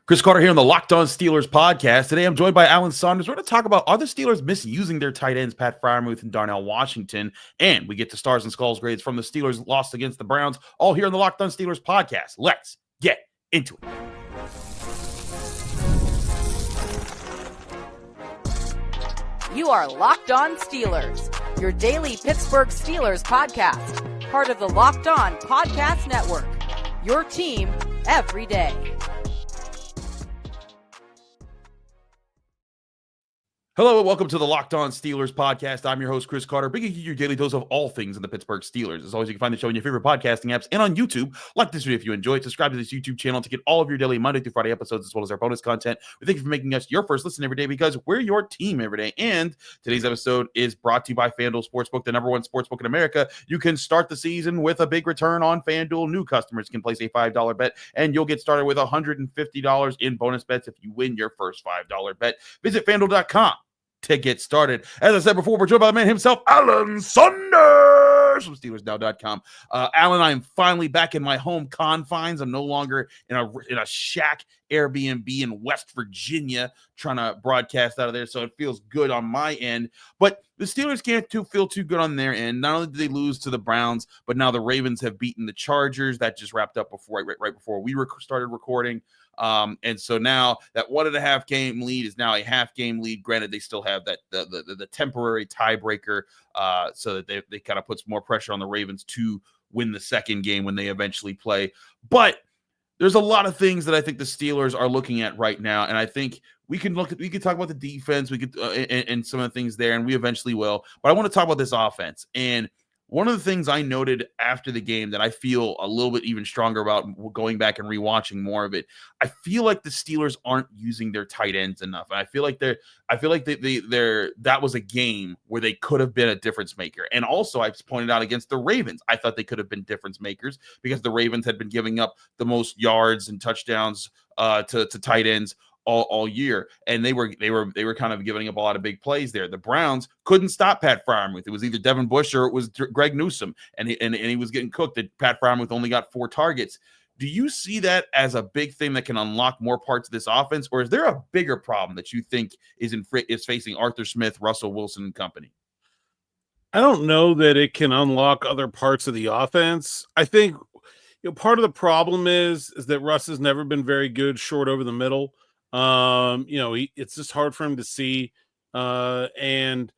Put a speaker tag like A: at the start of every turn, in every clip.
A: Chris Carter here on the Locked On Steelers podcast. Today I'm joined by Alan Saunders. We're going to talk about, are the Steelers misusing their tight ends, Pat Freiermuth and Darnell Washington? And we get to Stars and Skulls grades from the Steelers' loss against the Browns, all here on the Locked On Steelers podcast. Let's get into it.
B: You are Locked On Steelers, your daily Pittsburgh Steelers podcast, part of the Locked On Podcast Network, your team every day.
A: Hello and welcome to the Locked On Steelers podcast. I'm your host, Chris Carter, bringing you your daily dose of all things in the Pittsburgh Steelers. As always, you can find the show in your favorite podcasting apps and on YouTube. Like this video if you enjoyed. Subscribe to this YouTube channel to get all of your daily Monday through Friday episodes, as well as our bonus content. We thank you for making us your first listen every day, because we're your team every day. And today's episode is brought to you by FanDuel Sportsbook, the #1 sportsbook in America. You can start the season with a big return on FanDuel. New customers can place a $5 bet, and you'll get started with $150 in bonus bets if you win your first $5 bet. Visit FanDuel.com to get started. As I said before, we're joined by the man himself, Alan Saunders from SteelersNow.com. Alan, I am finally back in my home confines. I'm no longer in a shack Airbnb in West Virginia trying to broadcast out of there, so it feels good on my end. But the Steelers can't feel too good on their end. Not only did they lose to the Browns, but now the Ravens have beaten the Chargers. That just wrapped up right before we started recording. And so now that 1.5 game lead is now a half game lead. Granted, they still have that the temporary tiebreaker, so that they kind of puts more pressure on the Ravens to win the second game when they eventually play. But there's a lot of things that I think the Steelers are looking at right now, and I think we can talk about the defense, we could and some of the things there, and we eventually will. But I want to talk about this offense. And one of the things I noted after the game that I feel a little bit even stronger about going back and rewatching more of it, I feel like the Steelers aren't using their tight ends enough. And I feel like that was a game where they could have been a difference maker. And also, I pointed out against the Ravens, I thought they could have been difference makers because the Ravens had been giving up the most yards and touchdowns to tight ends all year, and they were kind of giving up a lot of big plays there. The Browns couldn't stop Pat Freiermuth. It was either Devin Bush or it was Greg Newsome, and he was getting cooked. That Pat Freiermuth only got 4 targets. Do you see that as a big thing that can unlock more parts of this offense, or is there a bigger problem that you think is facing Arthur Smith, Russell Wilson, and company?
C: I don't know that it can unlock other parts of the offense. I think part of the problem is that Russ has never been very good short over the middle. It's just hard for him to see. And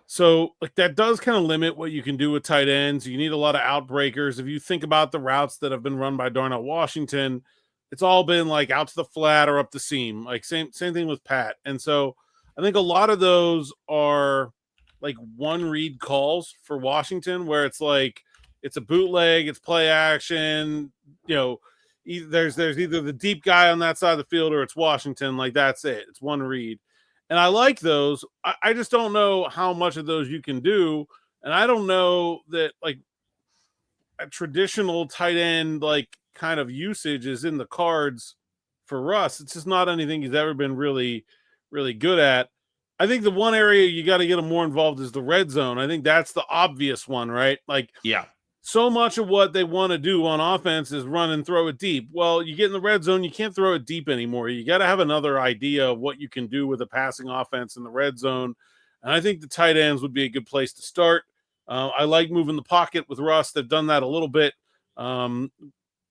C: so like that does kind of limit what you can do with tight ends. You need a lot of outbreakers. If you think about the routes that have been run by Darnell Washington, it's all been like out to the flat or up the seam, like same thing with Pat. And so I think a lot of those are like one read calls for Washington, where it's like, it's a bootleg, it's play action, there's either the deep guy on that side of the field or it's Washington. Like, that's it. It's one read. And I like those. I just don't know how much of those you can do. And I don't know that, like, a traditional tight end, like, kind of usage is in the cards for Russ. It's just not anything he's ever been really, really good at. I think the one area you got to get him more involved is the red zone. I think that's the obvious one, right? Like,
A: yeah.
C: So much of what they want to do on offense is run and throw it deep. Well, you get in the red zone, you can't throw it deep anymore. You got to have another idea of what you can do with a passing offense in the red zone. And I think the tight ends would be a good place to start. I like moving the pocket with Russ. They've done that a little bit. The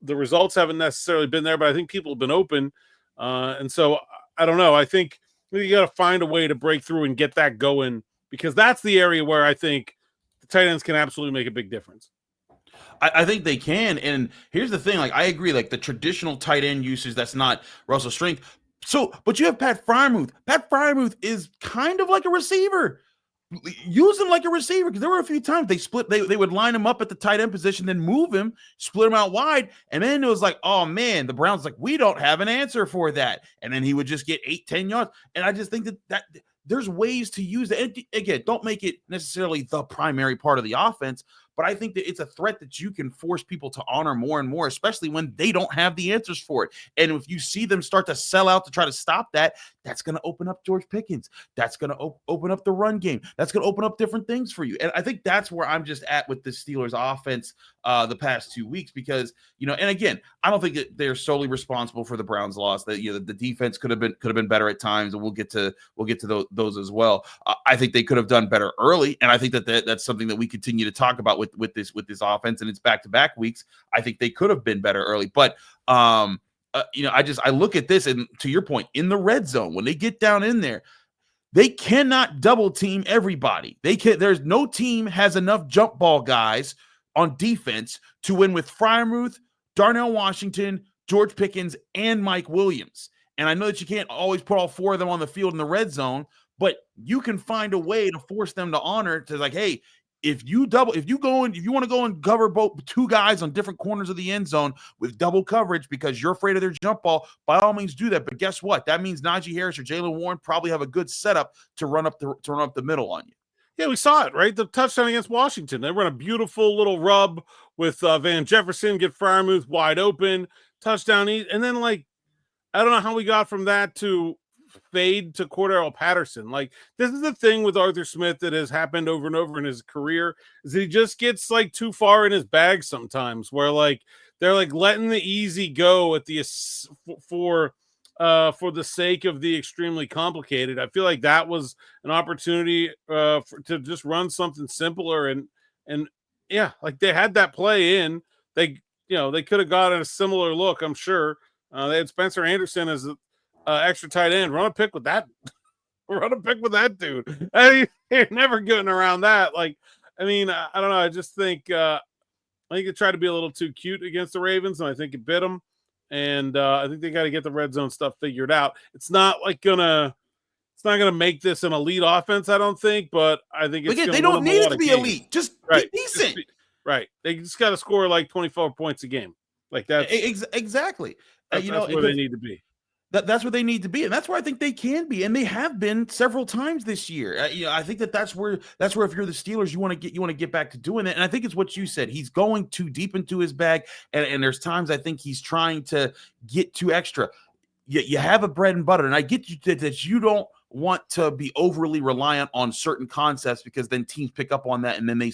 C: results haven't necessarily been there, but I think people have been open. And so I don't know. I think you got to find a way to break through and get that going, because that's the area where I think the tight ends can absolutely make a big difference.
A: I think they can. And here's the thing, like, I agree, like the traditional tight end usage, that's not Russell's strength. So, but you have Pat Freiermuth. Pat Freiermuth is kind of like a receiver. Use him like a receiver, because there were a few times they would line him up at the tight end position, then move him, split him out wide, and then it was like, oh man, the Browns like, we don't have an answer for that. And then he would just get 8-10 yards. And I just think that there's ways to use it. And again, don't make it necessarily the primary part of the offense, but I think that it's a threat that you can force people to honor more and more, especially when they don't have the answers for it. And if you see them start to sell out to try to stop that, that's going to open up George Pickens. That's going to open up the run game. That's going to open up different things for you. And I think that's where I'm just at with the Steelers offense the past 2 weeks, because, and again, I don't think that they're solely responsible for the Browns' loss. That the defense could have been better at times, and we'll get to those as well. I think they could have done better early, and I think that's something that we continue to talk about with this offense, and it's back-to-back weeks. I think they could have been better early, but I look at this, and to your point, in the red zone, when they get down in there, they cannot double team everybody. There's no team has enough jump ball guys on defense to win with Freiermuth, Darnell Washington, George Pickens, and Mike Williams. And I know that you can't always put all four of them on the field in the red zone, but you can find a way to force them to honor to, like, hey, if you want to go and cover both two guys on different corners of the end zone with double coverage because you're afraid of their jump ball, by all means do that. But guess what? That means Najee Harris or Jaylen Warren probably have a good setup to run up the middle on you.
C: Yeah, we saw it, right? The touchdown against Washington. They run a beautiful little rub with Van Jefferson, get Freiermuth wide open, touchdown. And then, I don't know how we got from that to fade to Cordarrelle Patterson. This is the thing with Arthur Smith that has happened over and over in his career, is that he just gets too far in his bag sometimes, where they're letting the easy go at the for the sake of the extremely complicated. I feel like that was an opportunity to just run something simpler, and yeah, they had that play in. They could have gotten a similar look, I'm sure. They had Spencer Anderson as extra tight end. Run a pick with that. Run a pick with that dude. You're never getting around that. I don't know. I just think I think it tried to be a little too cute against the Ravens, and I think it bit them. And I think they got to get the red zone stuff figured out. It's not gonna make this an elite offense, I don't think, but I think it's
A: they don't need it to be elite. Just be decent.
C: Right. They just got to score 24 points a game. That's
A: exactly.
C: That's where they need to be.
A: That's what they need to be, and that's where I think they can be, and they have been several times this year. I think that's where if you're the Steelers, you want to get back to doing it. And I think it's what you said. He's going too deep into his bag, and there's times I think he's trying to get too extra. You have a bread and butter, and I get you that you don't want to be overly reliant on certain concepts, because then teams pick up on that and then they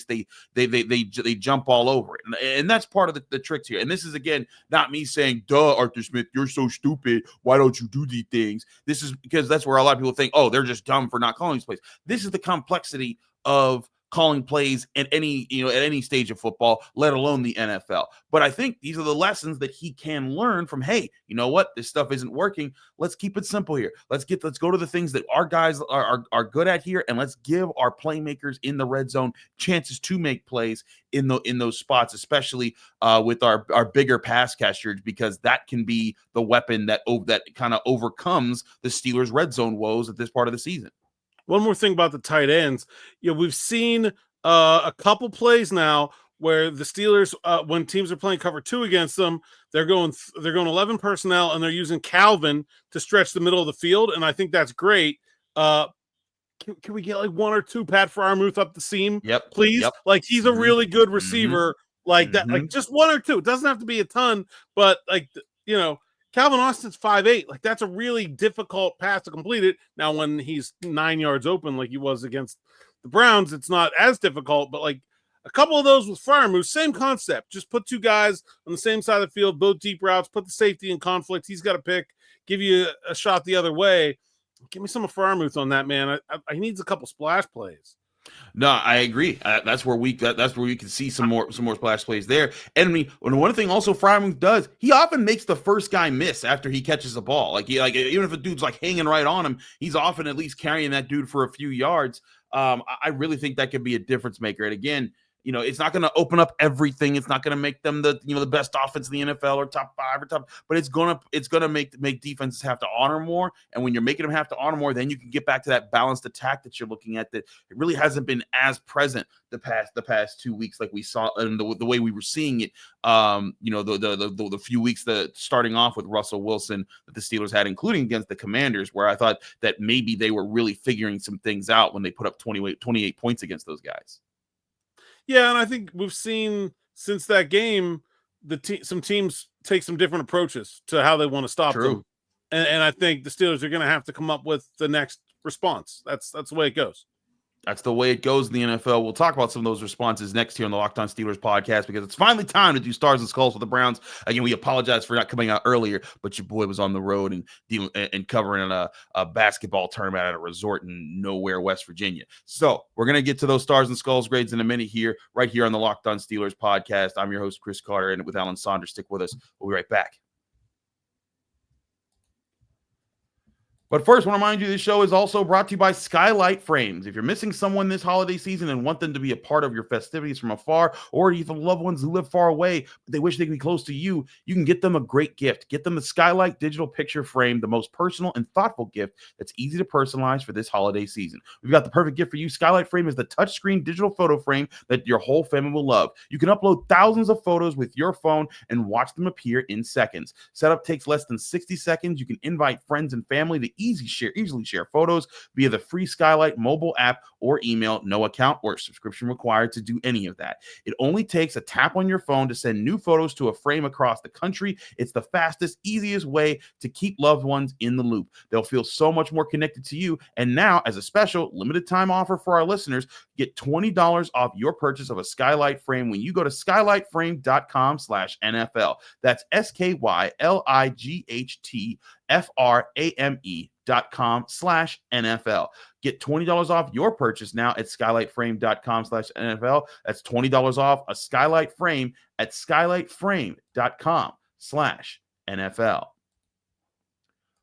A: jump all over it. And that's part of the tricks here. And this is, again, not me saying, duh, Arthur Smith, you're so stupid, why don't you do these things? This is because that's where a lot of people think, oh, they're just dumb for not calling these plays. This is the complexity of calling plays at any stage of football, let alone the NFL. But I think these are the lessons that he can learn from, hey, you know what? This stuff isn't working. Let's keep it simple here. Let's go to the things that our guys are good at here, and let's give our playmakers in the red zone chances to make plays in those spots, especially with our bigger pass catchers, because that can be the weapon that kind of overcomes the Steelers' red zone woes at this part of the season.
C: One more thing about the tight ends. We've seen a couple plays now where the Steelers, when teams are playing cover 2 against them, they're going 11 personnel, and they're using Calvin to stretch the middle of the field, and I think that's great. Can we get one or two Pat Freiermuth up the seam,
A: yep,
C: please?
A: Yep.
C: He's a really good receiver, that. Just one or two. It doesn't have to be a ton, but Calvin Austin's 5'8". That's a really difficult pass to complete it. Now, when he's 9 yards open, like he was against the Browns, it's not as difficult. But a couple of those with Freiermuth, same concept. Just put two guys on the same side of the field, both deep routes, put the safety in conflict. He's got to pick, give you a shot the other way. Give me some of Freiermuth on that, man. I needs a couple splash plays.
A: No, I agree. That's where we can see some more splash plays there. And one thing also Freiermuth does, he often makes the first guy miss after he catches the ball. Even if a dude's hanging right on him, he's often at least carrying that dude for a few yards. I really think that could be a difference maker. And again, it's not going to open up everything. It's not going to make them the best offense in the NFL or top 5 or top, but it's going to make defenses have to honor more. And when you're making them have to honor more, then you can get back to that balanced attack that you're looking at, that it really hasn't been as present the past 2 weeks, like we saw, and the way we were seeing it. The few weeks starting off with Russell Wilson that the Steelers had, including against the Commanders, where I thought that maybe they were really figuring some things out when they put up 28 points against those guys.
C: Yeah, and I think we've seen since that game some teams take some different approaches to how they want to stop them, and I think the Steelers are going to have to come up with the next response. That's the way it goes.
A: That's the way it goes in the NFL. We'll talk about some of those responses next here on the Locked On Steelers podcast because it's finally time to do Stars and Skulls with the Browns. Again, we apologize for not coming out earlier, but your boy was on the road and covering a basketball tournament at a resort in nowhere, West Virginia. So we're going to get to those Stars and Skulls grades in a minute here, right here on the Locked On Steelers podcast. I'm your host, Chris Carter, and with Alan Saunders. Stick with us. We'll be right back. But first, I want to remind you this show is also brought to you by Skylight Frames. If you're missing someone this holiday season and want them to be a part of your festivities from afar, or you have loved ones who live far away, but they wish they could be close to you, you can get them a great gift. Get them the Skylight Digital Picture Frame, the most personal and thoughtful gift that's easy to personalize for this holiday season. We've got the perfect gift for you. Skylight Frame is the touchscreen digital photo frame that your whole family will love. You can upload thousands of photos with your phone and watch them appear in seconds. Setup takes less than 60 seconds. You can invite friends and family to easily share photos via the free Skylight mobile app or email. No account or subscription required to do any of that. It only takes a tap on your phone to send new photos to a frame across the country. It's the fastest, easiest way to keep loved ones in the loop. They'll feel so much more connected to you. And now, as a special limited time offer for our listeners, get $20 off your purchase of a Skylight frame when you go to skylightframe.com/NFL. That's SKYLIGHTFRAME.com/NFL. Get $20 off your purchase now at skylightframe.com/NFL. That's $20 off a Skylight frame at skylightframe.com/NFL.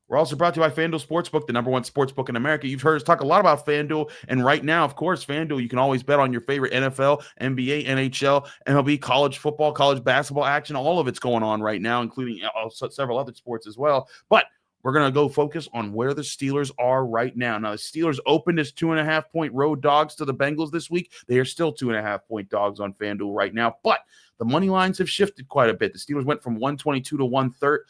A: We're also brought to you by FanDuel Sportsbook, the #1 sportsbook in America. You've heard us talk a lot about FanDuel, and right now, of course, FanDuel, you can always bet on your favorite NFL, NBA, NHL, MLB, college football, college basketball action. All of it's going on right now, including several other sports as well. But we're going to go focus on where the Steelers are right now. Now, the Steelers opened as 2.5-point road dogs to the Bengals this week. They are still 2.5-point dogs on FanDuel right now, but the money lines have shifted quite a bit. The Steelers went from 122 to 130,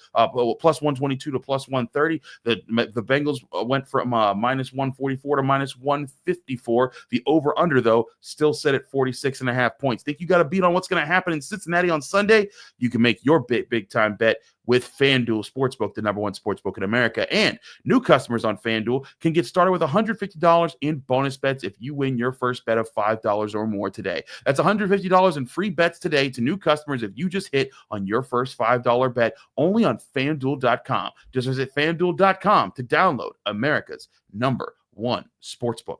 A: plus 122 to plus 130. The Bengals went from minus 144 to minus 154. The over-under, though, still set at 46.5 points. Think you got a beat on what's going to happen in Cincinnati on Sunday? You can make your big-time bet with FanDuel Sportsbook, the #1 sportsbook in America. And new customers on FanDuel can get started with $150 in bonus bets if you win your first bet of $5 or more today. That's $150 in free bets today to new customers if you just hit on your first $5 bet only on FanDuel.com. Just visit FanDuel.com to download America's #1 sportsbook.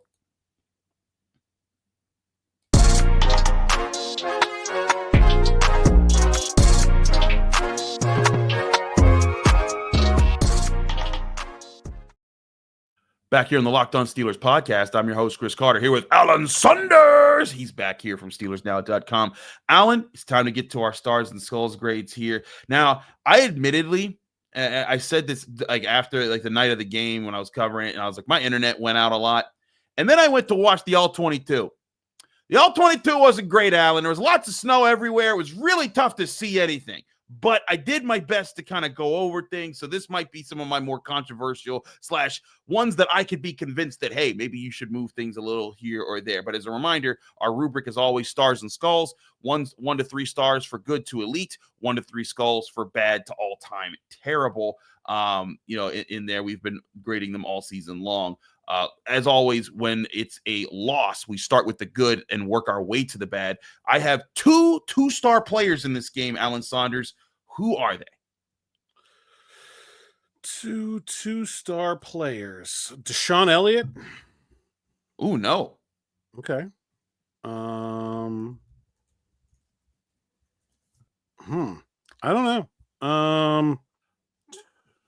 A: Back here on the Locked On Steelers podcast, I'm your host, Chris Carter, here with Alan Saunders. He's back here from SteelersNow.com. Alan, it's time to get to our Stars and Skulls grades here. Now, I admittedly, I said this like after the night of the game when I was covering it, and I was like, my internet went out a lot. And then I went to watch the All-22. The All-22 wasn't great, Alan. There was lots of snow everywhere. It was really tough to see anything. But I did my best to kind of go over things. So this might be some of my more controversial / ones that I could be convinced that, hey, maybe you should move things a little here or there. But as a reminder, our rubric is always Stars and Skulls. 1 to 3 stars for good to elite, 1 to 3 skulls for bad to all time terrible. In there, we've been grading them all season long. As always, when it's a loss, we start with the good and work our way to the bad. I have 2 2-star players in this game, Alan Saunders. Who are they?
C: 2 2-star players. Deshaun Elliott?
A: Ooh, no.
C: Okay. I don't know.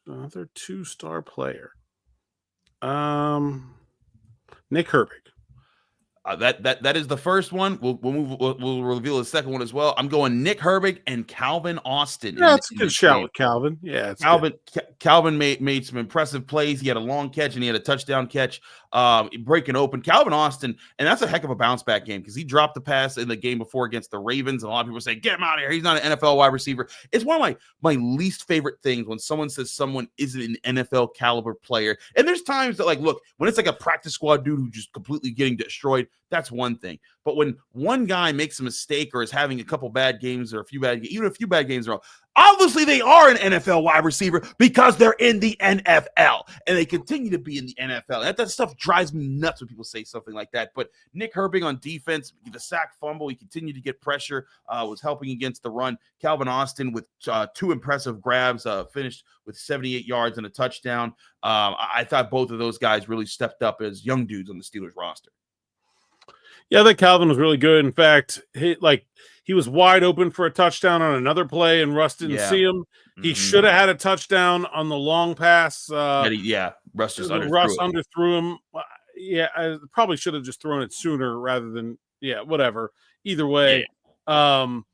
C: Another 2-star player. Nick Herbig.
A: That is the first one. We'll reveal the second one as well. I'm going Nick Herbig and Calvin Austin.
C: Yeah, that's a good shout with Calvin. Yeah,
A: Calvin made some impressive plays. He had a long catch and he had a touchdown catch, breaking open. Calvin Austin, and that's a heck of a bounce back game because he dropped the pass in the game before against the Ravens, and a lot of people say, "Get him out of here. He's not an NFL wide receiver." It's one of my least favorite things when someone says someone isn't an NFL caliber player. And there's times that, look, when it's like a practice squad dude who's just completely getting destroyed. that's one thing. But when one guy makes a mistake or is having a couple bad games or even a few bad games in a row, obviously they are an NFL wide receiver because they're in the NFL and they continue to be in the NFL. That stuff drives me nuts when people say something like that. But Nick Herbig on defense, the sack fumble, he continued to get pressure, was helping against the run. Calvin Austin with 2 impressive grabs, finished with 78 yards and a touchdown. I thought both of those guys really stepped up as young dudes on the Steelers roster.
C: Yeah, I think Calvin was really good. In fact, he was wide open for a touchdown on another play, and Russ didn't see him. He should have had a touchdown on the long pass.
A: Russ just
C: underthrew him. I probably should have just thrown it sooner rather than whatever. Either way, and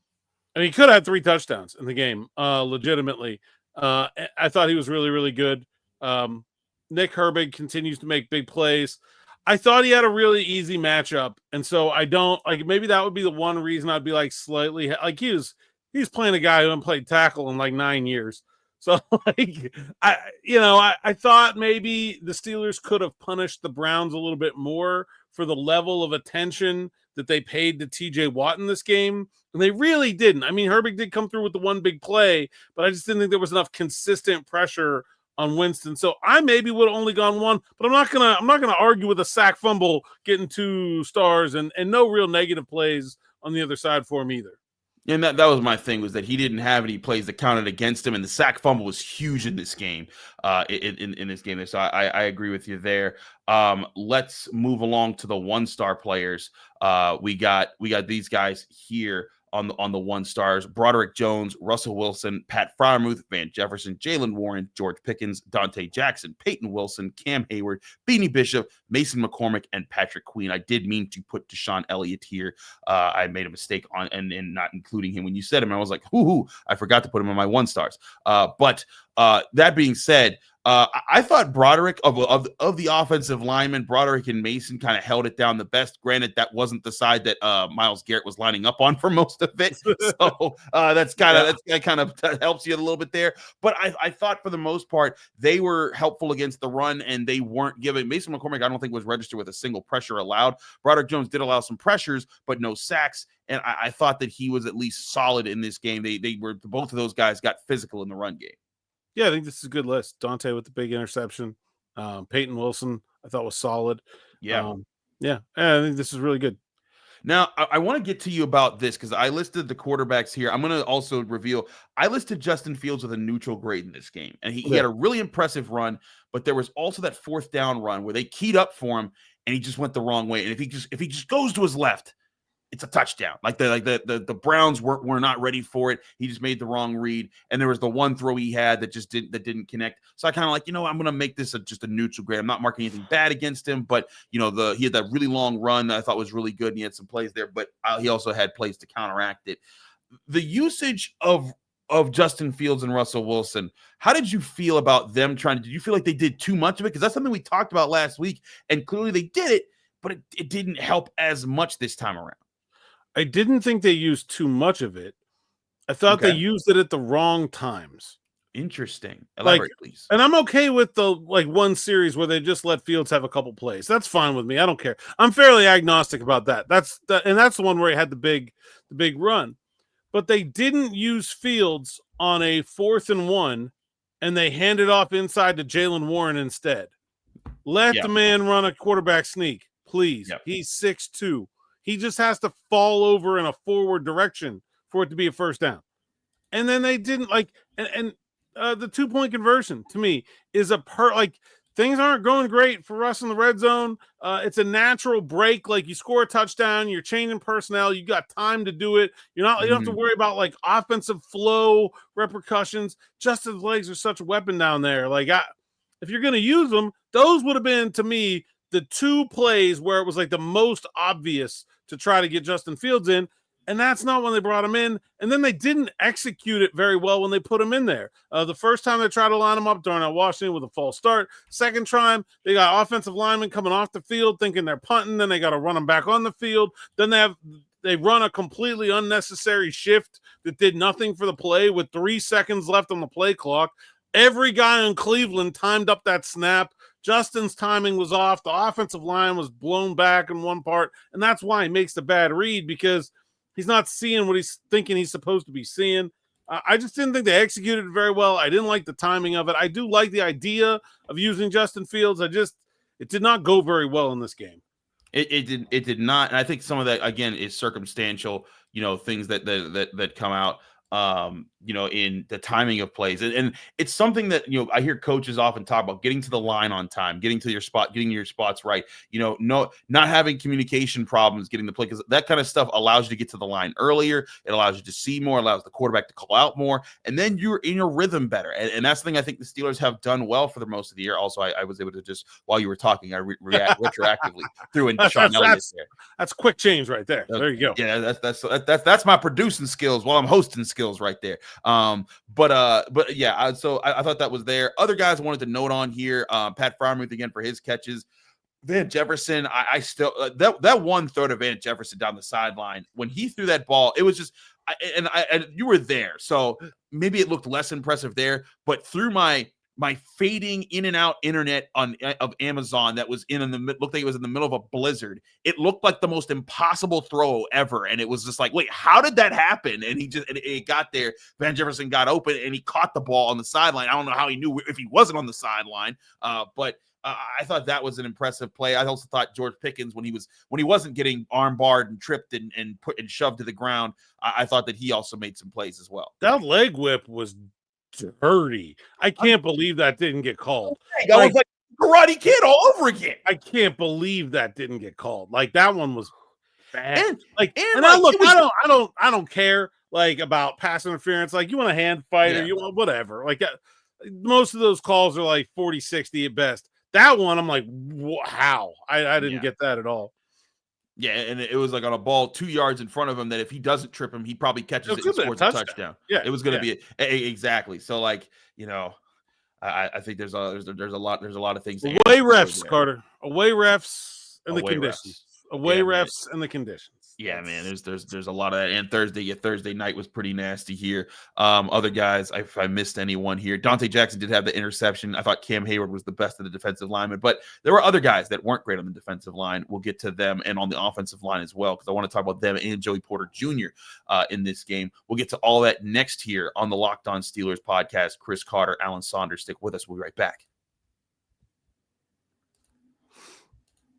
C: he could have had 3 touchdowns in the game. Legitimately, I thought he was really, really good. Nick Herbig continues to make big plays. I thought he had a really easy matchup, and so I don't maybe that would be the one reason I'd be slightly he's playing a guy who hasn't played tackle in 9 years. So I thought maybe the Steelers could have punished the Browns a little bit more for the level of attention that they paid to TJ Watt in this game, and they really didn't. I mean, Herbig did come through with the one big play, but I just didn't think there was enough consistent pressure on Winston. So I maybe would have only gone 1, but I'm not gonna argue with a sack fumble getting 2 stars and no real negative plays on the other side for him either.
A: And that was my thing, was that he didn't have any plays that counted against him, and the sack fumble was huge in this game. In this game, so I agree with you there. Let's move along to the 1-star players. We got these guys here on the 1 stars: Broderick Jones, Russell Wilson, Pat Freiermuth, Van Jefferson, Jalen Warren, George Pickens, Dante Jackson, Peyton Wilson, Cam Hayward, Beanie Bishop, Mason McCormick, and Patrick Queen. I did mean to put Deshaun Elliott here. I made a mistake on and not including him when you said him. I was like, I forgot to put him on my 1 stars. But that being said, I thought Broderick of the offensive linemen, Broderick and Mason kind of held it down the best. Granted, that wasn't the side that Myles Garrett was lining up on for most of it, so that kind of helps you a little bit there. But I thought for the most part they were helpful against the run, and they weren't giving. Mason McCormick, I don't think, was registered with a single pressure allowed. Broderick Jones did allow some pressures, but no sacks. And I thought that he was at least solid in this game. They were, both of those guys got physical in the run game.
C: Yeah, I think this is a good list. Dante with the big interception. Peyton Wilson, I thought, was solid.
A: Yeah.
C: I think this is really good.
A: Now, I want to get to you about this because I listed the quarterbacks here. I'm going to also reveal I listed Justin Fields with a neutral grade in this game. And he had a really impressive run, but there was also that 4th down run where they keyed up for him and he just went the wrong way. And if he just goes to his left, it's a touchdown. The Browns were not ready for it. He just made the wrong read, and there was the one throw he had that didn't connect. So I kind of I'm going to make this just a neutral grade. I'm not marking anything bad against him, but he had that really long run that I thought was really good, and he had some plays there, but he also had plays to counteract it. The usage of Justin Fields and Russell Wilson, how did you feel about them did you feel like they did too much of it? Because that's something we talked about last week, and clearly they did it, but it didn't help as much this time around.
C: I didn't think they used too much of it. I thought they used it at the wrong times.
A: Interesting. Elaborate, please.
C: And I'm okay with the one series where they just let Fields have a couple plays. That's fine with me. I don't care. I'm fairly agnostic about that. That's the one where he had the big run. But they didn't use Fields on a 4th and 1, and they handed off inside to Jalen Warren instead. Let the man run a quarterback sneak, please. Yep. He's 6'2". He just has to fall over in a forward direction for it to be a 1st down. And then they didn't the 2-point conversion to me is things aren't going great for us in the red zone. It's a natural break. You score a touchdown, you're changing personnel, you got time to do it. You don't have to worry about offensive flow repercussions. Justin's legs are such a weapon down there. If you're going to use them, those would have been, to me, the 2 plays where it was the most obvious to try to get Justin Fields in, and that's not when they brought him in. And then they didn't execute it very well when they put him in there. The first time they tried to line him up, Darnell Washington with a false start. Second time, they got offensive linemen coming off the field thinking they're punting, then they got to run them back on the field. Then they run a completely unnecessary shift that did nothing for the play with 3 seconds left on the play clock. Every guy in Cleveland timed up that snap Justin's timing was off. The offensive line was blown back in one part, and that's why he makes the bad read, because he's not seeing what he's thinking he's supposed to be seeing. I just didn't think they executed it very well. I didn't like the timing of it. I do like the idea of using Justin Fields. It did not go very well in this game.
A: It did not, and I think some of that again is circumstantial. Things that come out. In the timing of plays. And it's something that, I hear coaches often talk about: getting to the line on time, getting to your spot, getting your spots right, not having communication problems, getting the play, because that kind of stuff allows you to get to the line earlier. It allows you to see more, allows the quarterback to call out more, and then you're in your rhythm better. And that's the thing I think the Steelers have done well for the most of the year. Also, I was able to just, while you were talking, I react retroactively through in Sean Elliott there.
C: That's quick change right there. There you go.
A: Yeah, that's my producing skills while I'm hosting skills right there. But yeah, so I thought that was there. Other guys I wanted to note on here, Pat Freiermuth again for his catches. Van Jefferson, I still that one throw to Van Jefferson down the sideline when he threw that ball, it was just, and you were there, so maybe it looked less impressive there. But through my fading in and out internet of Amazon that was looked like it was in the middle of a blizzard, it looked like the most impossible throw ever. And it was just like, wait, how did that happen? And it got there. Van Jefferson got open and he caught the ball on the sideline. I don't know how he knew if he wasn't on the sideline, but I thought that was an impressive play. I also thought George Pickens, when he wasn't getting arm barred and tripped and put and shoved to the ground, I thought that he also made some plays as well.
C: That leg whip was dirty. I can't believe that didn't get called.
A: I was like Karate Kid all over again.
C: I can't believe that didn't get called. Like, that one was bad.
A: And
C: I don't care about pass interference. Like, you want a hand fight or you want whatever. Like, most of those calls are like 40-60 at best. That one, I'm like, how? I didn't get that at all.
A: Yeah, and it was like on a ball 2 yards in front of him that if he doesn't trip him, he probably catches it and scores a touchdown.
C: Yeah,
A: it was going to be exactly. So I think there's a lot of things.
C: Away refs, Carter. Away refs and the conditions. Away refs and the conditions.
A: Yeah, man. There's a lot of that. And Thursday night was pretty nasty here. Other guys, if I missed anyone here, Dante Jackson did have the interception. I thought Cam Hayward was the best of the defensive linemen, but there were other guys that weren't great on the defensive line. We'll get to them, and on the offensive line as well, because I want to talk about them and Joey Porter Jr. In this game. We'll get to all that next here on the Locked On Steelers podcast. Chris Carter, Alan Saunders, stick with us. We'll be right back.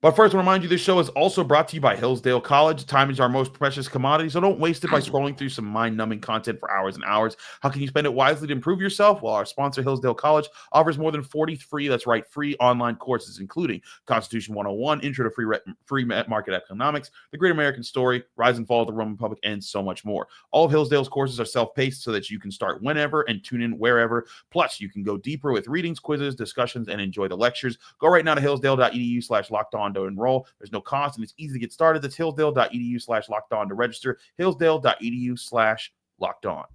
A: But first, I want to remind you, this show is also brought to you by Hillsdale College. Time is our most precious commodity, so don't waste it by scrolling through some mind-numbing content for hours and hours. How can you spend it wisely to improve yourself? Well, our sponsor, Hillsdale College, offers more than 40 free online courses, including Constitution 101, Intro to Free Market Economics, The Great American Story, Rise and Fall of the Roman Republic, and so much more. All of Hillsdale's courses are self-paced so that you can start whenever and tune in wherever. Plus, you can go deeper with readings, quizzes, discussions, and enjoy the lectures. Go right now to hillsdale.edu/lockedon to enroll. There's no cost and it's easy to get started. That's hillsdale.edu/lockedon to register. Hillsdale.edu/lockedon.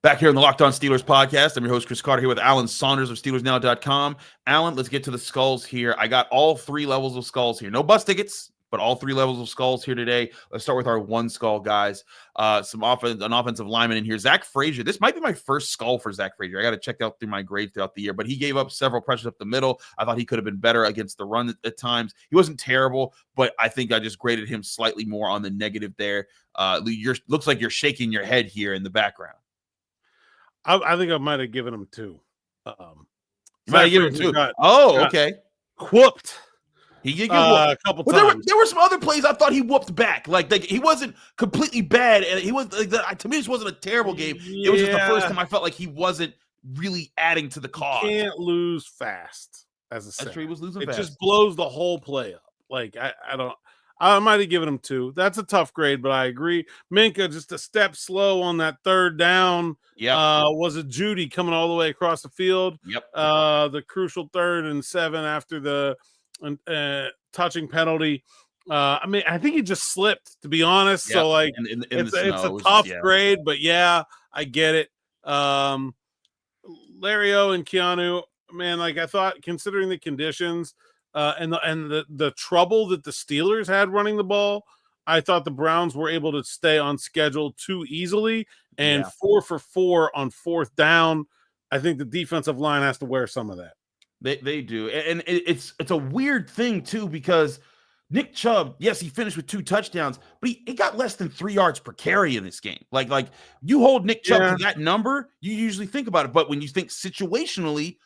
A: Back here on the Locked On Steelers podcast, I'm your host, Chris Carter, here with Alan Saunders of SteelersNow.com. Alan, let's get to the skulls here. I got all three levels of skulls here. No bus tickets, but all three levels of skulls here today. Let's start with our one skull, guys. An offensive lineman in here. Zach Frazier. This might be my first skull for Zach Frazier. I got to check out through my grades throughout the year, but he gave up several pressures up the middle. I thought he could have been better against the run at times. He wasn't terrible, but I think I just graded him slightly more on the negative there. Looks like you're shaking your head here in the background.
C: I think I might have given him 2.
A: You might have given him 2. Okay.
C: Whooped.
A: He did get whooped
C: a couple times.
A: There were some other plays I thought he whooped back. Like he wasn't completely bad, and he was to me. This wasn't a terrible game. It was just the first time I felt like he wasn't really adding to the cause.
C: You can't lose fast as a center.
A: That's true. He was losing fast.
C: It just blows the whole play up. Like I might have given him 2. That's a tough grade, but I agree. Minka just a step slow on that third down.
A: Yeah.
C: Was it Judy coming all the way across the field?
A: Yep.
C: The crucial 3rd and 7 after the touching penalty. I think he just slipped, to be honest. Yep. So it's a tough grade, but yeah, I get it. Lario and Keanu, man, I thought, considering the conditions, and the trouble that the Steelers had running the ball, I thought the Browns were able to stay on schedule too easily, and 4 for 4 on fourth down. I think the defensive line has to wear some of that.
A: They do, and it's a weird thing too, because Nick Chubb, yes, he finished with 2 touchdowns, but he got less than 3 yards per carry in this game. Like you hold Nick Chubb to that number, you usually think about it, but when you think situationally,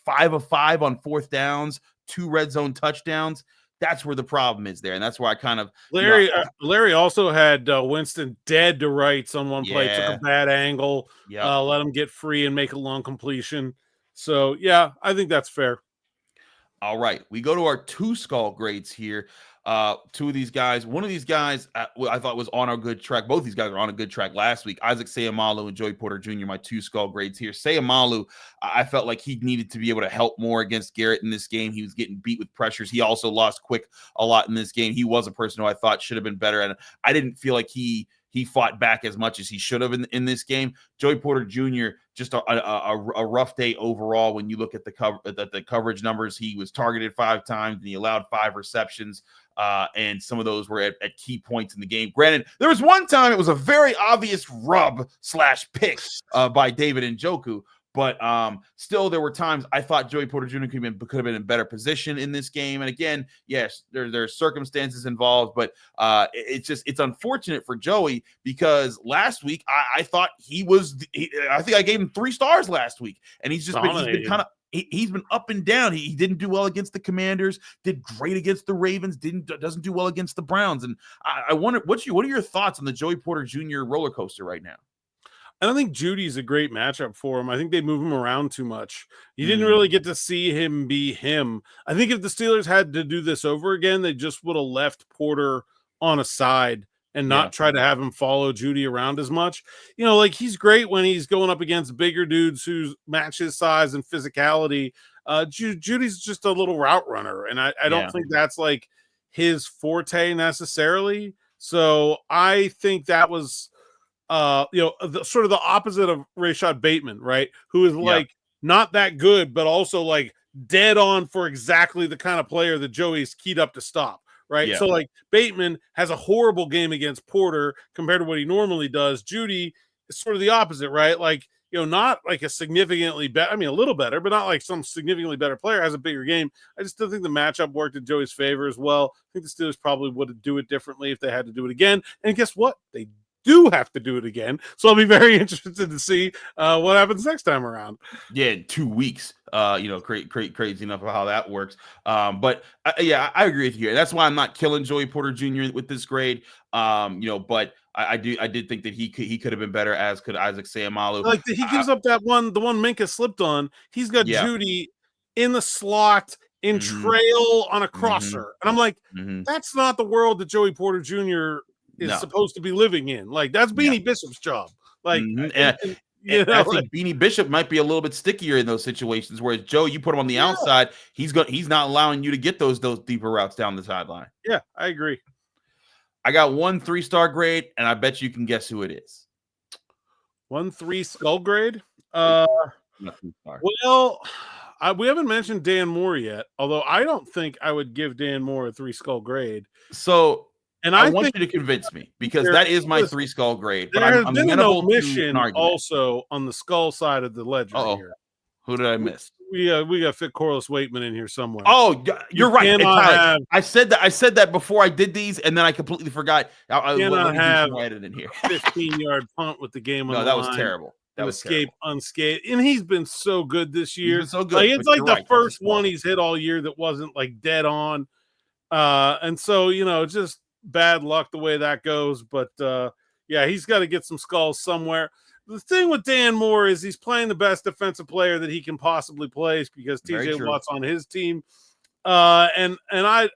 A: 5 of 5 on fourth downs, 2 red zone touchdowns. That's where the problem is there, and that's why I kind of
C: Larry also had Winston dead to rights on one play, took a bad angle, let him get free and make a long completion. So yeah, I think that's fair.
A: All right, we go to our 2 skull grades here. 2 of these guys, one of these guys I thought was on a good track. Both these guys are on a good track last week. Isaac Seumalo and Joey Porter Jr., my 2 skull grades here. Seumalo, I felt like he needed to be able to help more against Garrett in this game. He was getting beat with pressures. He also lost quick a lot in this game. He was a person who I thought should have been better, and I didn't feel like he fought back as much as he should have in this game. Joey Porter Jr., just a rough day overall. When you look at the coverage numbers, he was targeted 5 times and he allowed 5 receptions. And some of those were at key points in the game. Granted, there was one time it was a very obvious rub/pick by David Njoku. But still, there were times I thought Joey Porter Jr. could have been in better position in this game. And again, yes, there are circumstances involved, but it's unfortunate for Joey, because last week I thought I think I gave him 3 stars last week, and he's been up and down. He didn't do well against the Commanders, did great against the Ravens, doesn't do well against the Browns. And I wonder what are your thoughts on the Joey Porter Jr. roller coaster right now?
C: I don't think Judy's a great matchup for him. I think they move him around too much. You didn't really get to see him be him. I think if the Steelers had to do this over again, they just would have left Porter on a side and not try to have him follow Judy around as much. Like, he's great when he's going up against bigger dudes who match his size and physicality. Judy's just a little route runner, and I don't think that's like his forte necessarily. So I think that was sort of the opposite of Rashad Bateman, right? Who is like not that good, but also like dead on for exactly the kind of player that Joey's keyed up to stop, right? So like Bateman has a horrible game against Porter compared to what he normally does. Judy is sort of the opposite, right? Like, not like a significantly better, a little better, but not like some significantly better player, has a bigger game. I just don't think the matchup worked in Joey's favor as well. I think the Steelers probably would do it differently if they had to do it again. And guess what? They do have to do it again, so I'll be very interested to see what happens next time around.
A: Yeah, 2 weeks. Crazy enough of how that works. But I agree with you. That's why I'm not killing Joey Porter Jr. with this grade. But I did think that he could have been better, as could Isaac Seumalo.
C: Like, he gives up the one Minka slipped on. He's got Judy in the slot in trail on a crosser, and I'm like, that's not the world that Joey Porter Jr. is supposed to be living in. Like, that's Beanie Bishop's job. Like, I
A: think Beanie Bishop might be a little bit stickier in those situations, whereas Joe, you put him on the outside, he's not allowing you to get those deeper routes down the sideline.
C: Yeah, I agree.
A: I got 1 3-star grade, and I bet you can guess who it is.
C: 1 3 skull grade? Well, we haven't mentioned Dan Moore yet, although I don't think I would give Dan Moore a 3 skull grade.
A: So, and I want you to convince me, because that is my 3 skull grade. But I'm amenable to an argument.
C: Also on the skull side of the ledger here.
A: Who did I miss?
C: We got fit Corliss Waitman in here somewhere.
A: Oh, you're right. I said that before I did these, and then I completely forgot. I
C: have
A: it in here.
C: 15-yard punt with the game on the line.
A: No, that was terrible. That was
C: escape unscathed, and he's been so good this year.
A: So good.
C: Like, it's like the first one he's hit all year that wasn't like dead on, and so just bad luck the way that goes. But he's got to get some skulls somewhere. The thing with Dan Moore is he's playing the best defensive player that he can possibly play, because TJ Watt's on his team. And I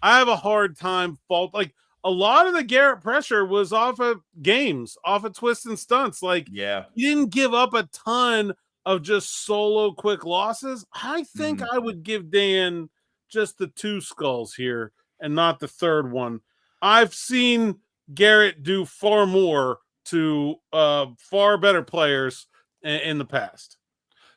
C: have a hard time like, a lot of the Garrett pressure was off of games, off of twists and stunts. Like, he didn't give up a ton of just solo quick losses. I think I would give Dan just the 2 skulls here and not the third one. I've seen Garrett do far more to far better players in the past.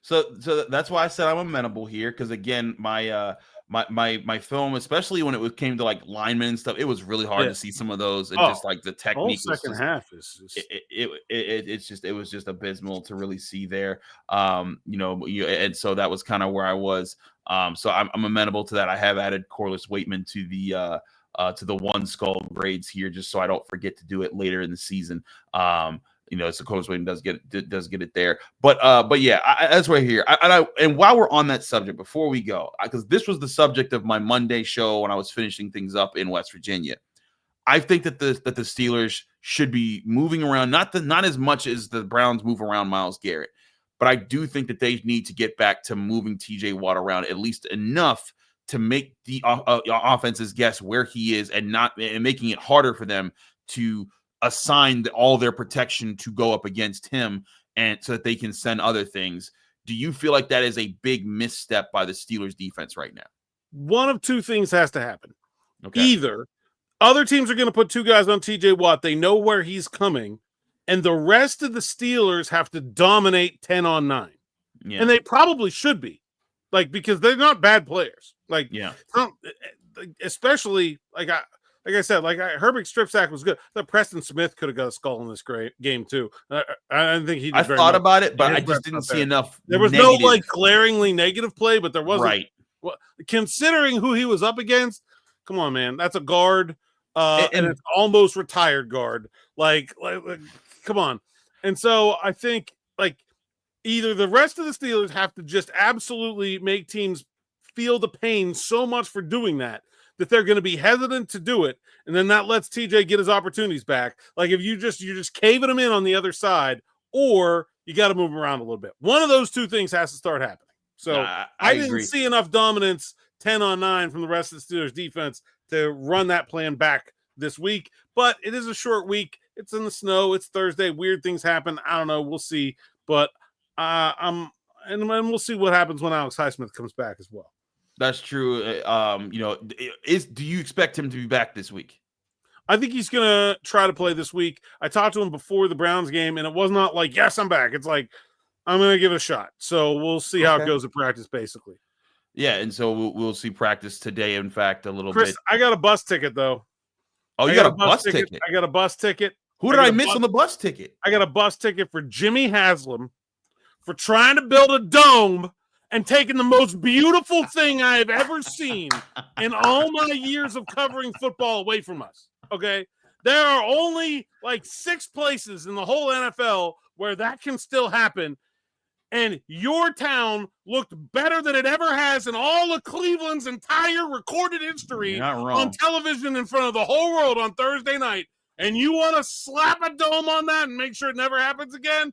A: So that's why I said I'm amenable here, because again, my my film, especially when came to like linemen and stuff, it was really hard to see some of those, and just like the technique
C: whole second half is just...
A: it was just abysmal to really see there. And so that was kind of where I was. So I'm amenable to that. I have added Corliss Waitman to the one skull grades here, just so I don't forget to do it later in the season. So Corliss Waitman does get it there. But yeah, that's right here. And while we're on that subject, before we go, because this was the subject of my Monday show when I was finishing things up in West Virginia, I think that the Steelers should be moving around, not as much as the Browns move around Myles Garrett, but I do think that they need to get back to moving TJ Watt around at least enough to make the offenses guess where he is, and making it harder for them to assign all their protection to go up against him, and so that they can send other things. Do you feel like that is a big misstep by the Steelers defense right now?
C: One of two things has to happen.
A: Okay.
C: Either other teams are going to put two guys on TJ Watt, they know where he's coming, and the rest of the Steelers have to dominate 10 on 9. Yeah. And they probably should be, because they're not bad players. Especially like I said, Herbig strip sack was good. The Preston Smith could have got a skull in this game too. I didn't think he did.
A: I thought about it, but I just didn't see enough.
C: There was no glaringly negative play, but there wasn't.
A: Right.
C: Well, considering who he was up against, come on, man, that's a guard, and it's almost retired guard. Come on. And so I think either the rest of the Steelers have to just absolutely make teams feel the pain so much for doing that they're going to be hesitant to do it, and then that lets TJ get his opportunities back. If you're just caving him in on the other side, or you got to move him around a little bit. One of those two things has to start happening. So I didn't see enough dominance 10 on 9 from the rest of the Steelers defense to run that plan back this week, but it is a short week. It's in the snow. It's Thursday. Weird things happen. I don't know. We'll see, but and we'll see what happens when Alex Highsmith comes back as well.
A: That's true. Do you expect him to be back this week?
C: I think he's going to try to play this week. I talked to him before the Browns game, and it was not like, yes, I'm back. It's like, I'm going to give it a shot. So we'll see how it goes at practice, basically.
A: Yeah, and so we'll see practice today, in fact, a little
C: bit.
A: Chris,
C: I got a bus ticket, though.
A: Oh, you got a bus ticket?
C: I got a bus ticket.
A: Who did I miss on the bus ticket?
C: I got a bus ticket for Jimmy Haslam for trying to build a dome and taking the most beautiful thing I have ever seen in all my years of covering football away from us. Okay? There are only 6 places in the whole NFL where that can still happen. And your town looked better than it ever has in all of Cleveland's entire recorded history on television in front of the whole world on Thursday night. And you want to slap a dome on that and make sure it never happens again?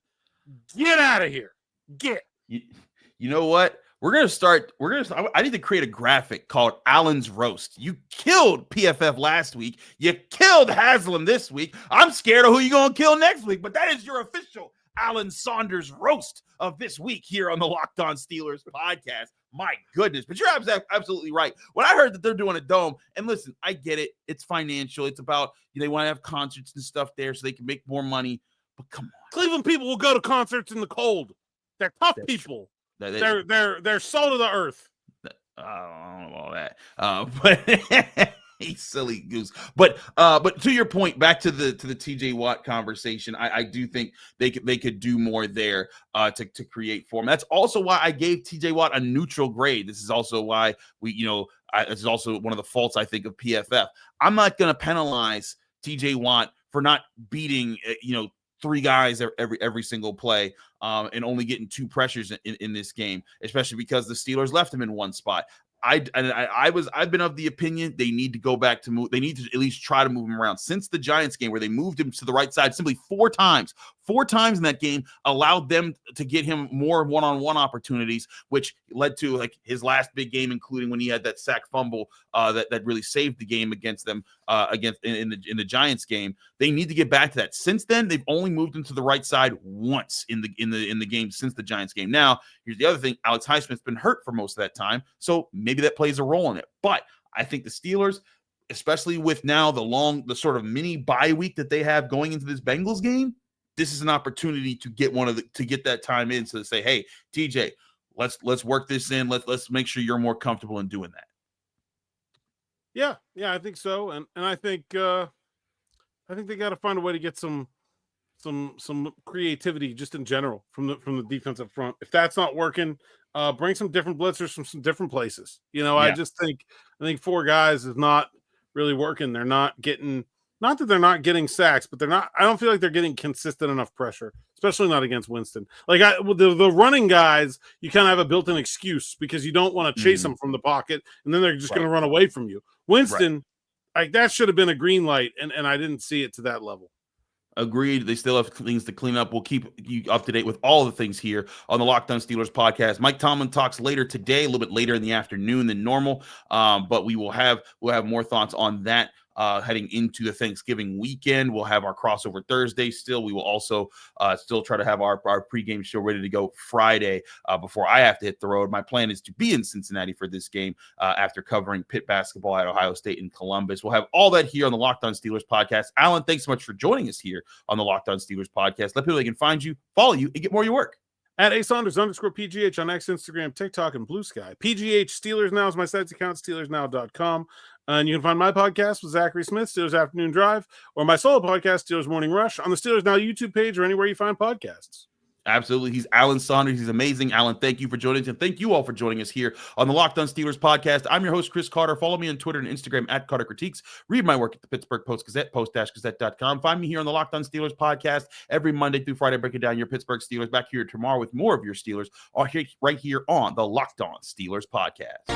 C: Get out of here. Get.
A: You know what? I need to create a graphic called Allen's Roast. You killed PFF last week. You killed Haslam this week. I'm scared of who you're going to kill next week, but that is your official Alan Saunders roast of this week here on the Locked On Steelers podcast. My goodness. But you're absolutely right. When I heard that they're doing a dome, and listen, I get it. It's financial. It's about, they want to have concerts and stuff there so they can make more money. But come on.
C: Cleveland people will go to concerts in the cold. They're tough people. They're salt of the earth.
A: I don't know all that. But he's silly goose. But to your point, back to the TJ Watt conversation, I do think they could do more there to create form. That's also why I gave TJ Watt a neutral grade. This is also why this is also one of the faults I think of PFF. I'm not going to penalize TJ Watt for not beating 3 guys every single play and only getting 2 pressures in this game, especially because the Steelers left him in one spot. I've been of the opinion they need to go back to move. They need to at least try to move him around since the Giants game where they moved him to the right side simply 4 times. 4 times in that game allowed them to get him more one-on-one opportunities, which led to his last big game, including when he had that sack fumble that really saved the game against them in the Giants game. They need to get back to that. Since then, they've only moved him to the right side once in the game since the Giants game. Now, here's the other thing: Alex Highsmith's been hurt for most of that time, so maybe that plays a role in it. But I think the Steelers, especially with now the sort of mini bye week that they have going into this Bengals game, this is an opportunity to get to get that time in, so to say, hey, TJ, let's work this in. Let's make sure you're more comfortable in doing that.
C: Yeah, I think so, and I think they got to find a way to get some creativity just in general from the defensive front. If that's not working, bring some different blitzers from some different places. I
A: Yeah,
C: just think four guys is not really working. They're not getting, not that they're not getting sacks, but I don't feel like they're getting consistent enough pressure, especially not against Winston. Like the running guys, you kind of have a built-in excuse because you don't want to chase them from the pocket, and then they're just going to run away from you. Winston, like that should have been a green light, and I didn't see it to that level.
A: Agreed. They still have things to clean up. We'll keep you up to date with all the things here on the Locked On Steelers podcast. Mike Tomlin talks later today, a little bit later in the afternoon than normal, but we'll have more thoughts on that heading into the Thanksgiving weekend. We'll have our crossover Thursday still. We will also still try to have our pregame show ready to go Friday before I have to hit the road. My plan is to be in Cincinnati for this game after covering Pitt basketball at Ohio State and Columbus. We'll have all that here on the Locked On Steelers podcast. Alan, thanks so much for joining us here on the Locked On Steelers podcast. Let people they can find you, follow you, and get more of your work.
C: At @Saunders_PGH on X, Instagram, TikTok, and Blue Sky. PGH Steelers Now is my site's account, SteelersNow.com. And you can find my podcast with Zachary Smith, Steelers Afternoon Drive, or my solo podcast, Steelers Morning Rush, on the Steelers Now YouTube page or anywhere you find podcasts.
A: Absolutely. He's Alan Saunders. He's amazing. Alan, thank you for joining us. And thank you all for joining us here on the Locked On Steelers podcast. I'm your host, Chris Carter. Follow me on Twitter and Instagram at Carter Critiques. Read my work at the Pittsburgh Post-Gazette, post-gazette.com. Find me here on the Locked On Steelers podcast every Monday through Friday, breaking down your Pittsburgh Steelers. Back here tomorrow with more of your Steelers right here on the Locked On Steelers podcast.